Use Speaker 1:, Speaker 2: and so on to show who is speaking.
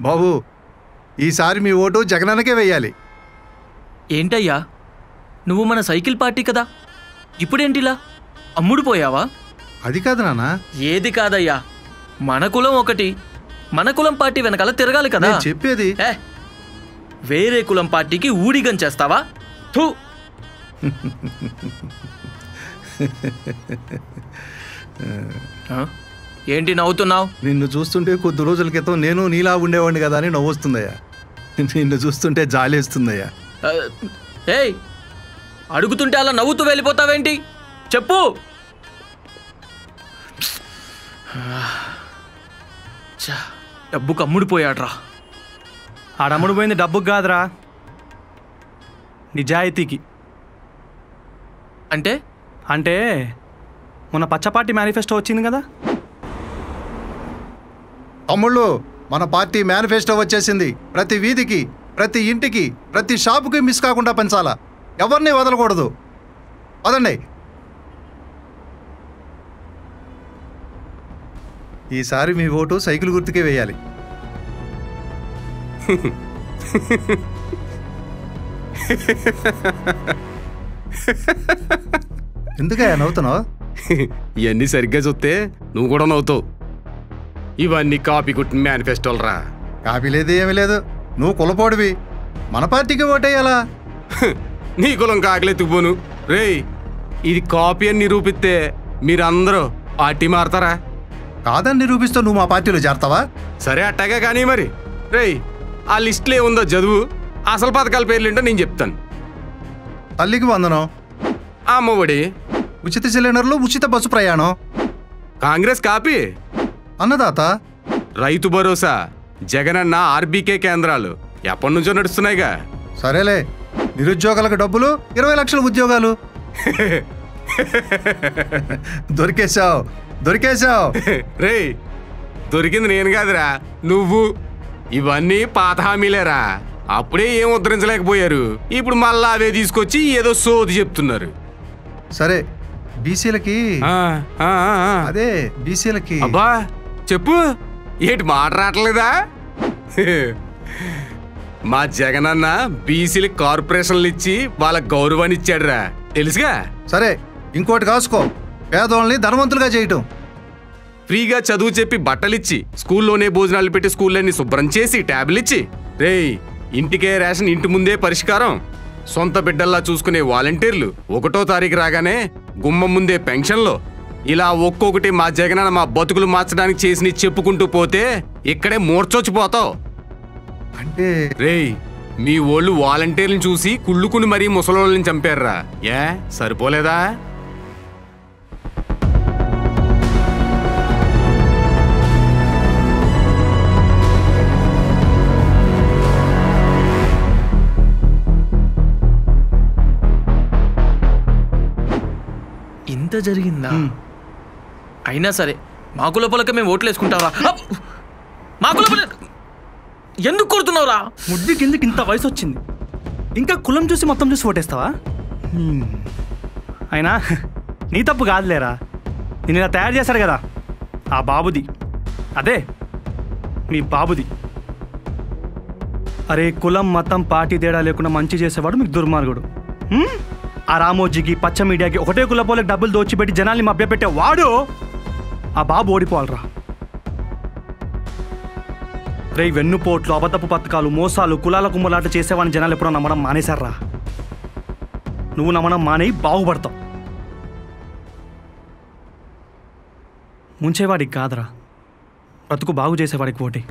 Speaker 1: బాబు ఈసారి మీ ఓటు జగనన్నకే వెయ్యాలి.
Speaker 2: ఏంటయ్యా నువ్వు మన సైకిల్ పార్టీ కదా, ఇప్పుడేంటిలా అమ్ముడు పోయావా?
Speaker 1: అది కాదు నాన్న.
Speaker 2: ఏది కాదయ్యా, మన కులం ఒకటి, మన కులం పార్టీ వెనకాల తిరగాలి కదా.
Speaker 1: చెప్పేది
Speaker 2: వేరే కులం పార్టీకి ఊడిగం చేస్తావా? థూ. ఏంటి నవ్వుతున్నావు?
Speaker 1: నిన్ను చూస్తుంటే కొద్ది రోజుల క్రితం నేను నీలా ఉండేవాడిని కదా అని నవ్వొస్తుందయ్యా. నిన్ను చూస్తుంటే జాలేస్తుందయ్యా.
Speaker 2: ఏయ్, అడుగుతుంటే అలా నవ్వుతూ వెళ్ళిపోతావేంటి? చెప్పు. డబ్బుకు అమ్ముడిపోయాడ్రా.
Speaker 3: ఆడమ్ముడు పోయింది డబ్బుకు కాదురా, నిజాయితీకి.
Speaker 2: అంటే
Speaker 3: అంటే మొన్న పచ్చపార్టీ మేనిఫెస్టో వచ్చింది కదా
Speaker 1: తమ్ముళ్ళు, మన పార్టీ మేనిఫెస్టో వచ్చేసింది. ప్రతి వీధికి, ప్రతి ఇంటికి, ప్రతి షాపుకి మిస్ కాకుండా పంచాలా. ఎవరిని వదలకూడదు. పదండి. ఈసారి మీ ఓటు సైకిల్ గుర్తుకే వేయాలి. ఎందుకయ్యా నవ్వుతున్నావు?
Speaker 4: ఇవన్నీ సరిగ్గా చూస్తే నువ్వు కూడా నవ్వుతావు. ఇవన్నీ కాపీ కుట్టిన మేనిఫెస్టోలు రా.
Speaker 1: కాపీ లేదు, ఏమీ లేదు. నువ్వు కులపోడివి, మన పార్టీకి ఓటేయాలా?
Speaker 4: నీ కులం కాకలెత్తుకుపోను రేయ్. ఇది కాపీ అని నిరూపిస్తే మీరందరూ పార్టీ మారతారా?
Speaker 1: కాదని నిరూపిస్తూ నువ్వు మా పార్టీలో చేరతావా?
Speaker 4: సరే అట్టాగే కానీ మరి రేయ్, ఆ లిస్టులో ఏముందో చదువు. అసలు పథకాల పేర్లేంటో నేను చెప్తాను.
Speaker 1: తల్లికి వందనం,
Speaker 4: అమ్మఒడి,
Speaker 1: ఉచిత సిలిండర్లు, ఉచిత బస్సు ప్రయాణం,
Speaker 4: కాంగ్రెస్ కాపీ,
Speaker 1: అన్నదాత,
Speaker 4: రైతు భరోసా, జగనన్న ఆర్బీకే కేంద్రాలు ఎప్పటి నుంచో నడుస్తున్నాయిగా.
Speaker 1: సరేలే, నిరుద్యోగులకు డబ్బులు, 20 లక్షల ఉద్యోగాలు. దొరికేశావు దొరికేశావు.
Speaker 4: రేయ్, దొరికింది నేను కాదురా, నువ్వు. ఇవన్నీ పాత హామీలేరా. అప్పుడే ఏం ఉద్ధరించలేకపోయారు, ఇప్పుడు మళ్ళా అవే తీసుకొచ్చి ఏదో సోది చెప్తున్నారు.
Speaker 1: సరే, బీసీలకి అదే బీసీలకి.
Speaker 4: అబ్బా చెప్పు, ఏంటి మాట రావట్లేదా? మా జగనన్న బీసీలకి కార్పొరేషన్లు ఇచ్చి వాళ్ళ గౌరవాన్ని ఇచ్చాడురా, తెలుసుగా.
Speaker 1: సరే, ఇంకోటి కాసుకో, పేదోళ్ళని ధనవంతులుగా చేయటం.
Speaker 4: ఫ్రీగా చదువు చెప్పి బట్టలిచ్చి, స్కూల్లోనే భోజనాలు పెట్టి స్కూళ్ళని శుభ్రం చేసి ట్యాబ్లు ఇచ్చి, రేయ్ ఇంటికే రేషన్, ఇంటి ముందే పరిష్కారం, సొంత బిడ్డల్లా చూసుకునే వాలంటీర్లు, 1వ తారీఖు రాగానే గుమ్మం ముందే పెన్షన్లు, ఇలా ఒక్కొక్కటి మా జగనన్న మా బతుకులు మార్చడానికి చేసి చెప్పుకుంటూ పోతే ఇక్కడే మూర్చొచ్చిపోతావు.
Speaker 1: అంటే
Speaker 4: రేయ్, మీ ఓళ్ళు వాలంటీర్లను చూసి కుళ్ళుకుని మరీ ముసలోళ్ళని చంపారురా. ఏ సరిపోలేదా?
Speaker 2: ఇంత జరిగిందా? అయినా సరే మా కుల పొలక మేము ఓట్లు వేసుకుంటావా? మా కుల పొల ఎందుకు కొడుతున్నావురా?
Speaker 3: ముద్దు కిందకి ఇంత వయసు వచ్చింది, ఇంకా కులం చూసి మొత్తం చూసి ఓటేస్తావా? అయినా నీ తప్పు కాదులేరా, నేను ఇలా తయారు చేశాడు కదా ఆ బాబుది, అదే మీ బాబుది. అరే, కులం మతం పార్టీ తేడా లేకుండా మంచి చేసేవాడు మీకు దుర్మార్గుడు. ఆ రామోజీకి, పచ్చ మీడియాకి, ఒకటే కులపోలకు డబ్బులు దోచిపెట్టి జనాల్ని మభ్యపెట్టే వాడు ఆ బాబు ఓడిపోవాలరా. రే, వెన్నుపోట్లు, అబద్ధపు పథకాలు, మోసాలు, కులాల కుమ్మలాట చేసేవాడిని జనాలు ఎప్పుడో నమ్మడం మానేశారా? నువ్వు నమ్మడం మానేయి, బాగుపడతావు. ముంచేవాడికి కాదురా, బ్రతుకు బాగు చేసేవాడికి ఓటే.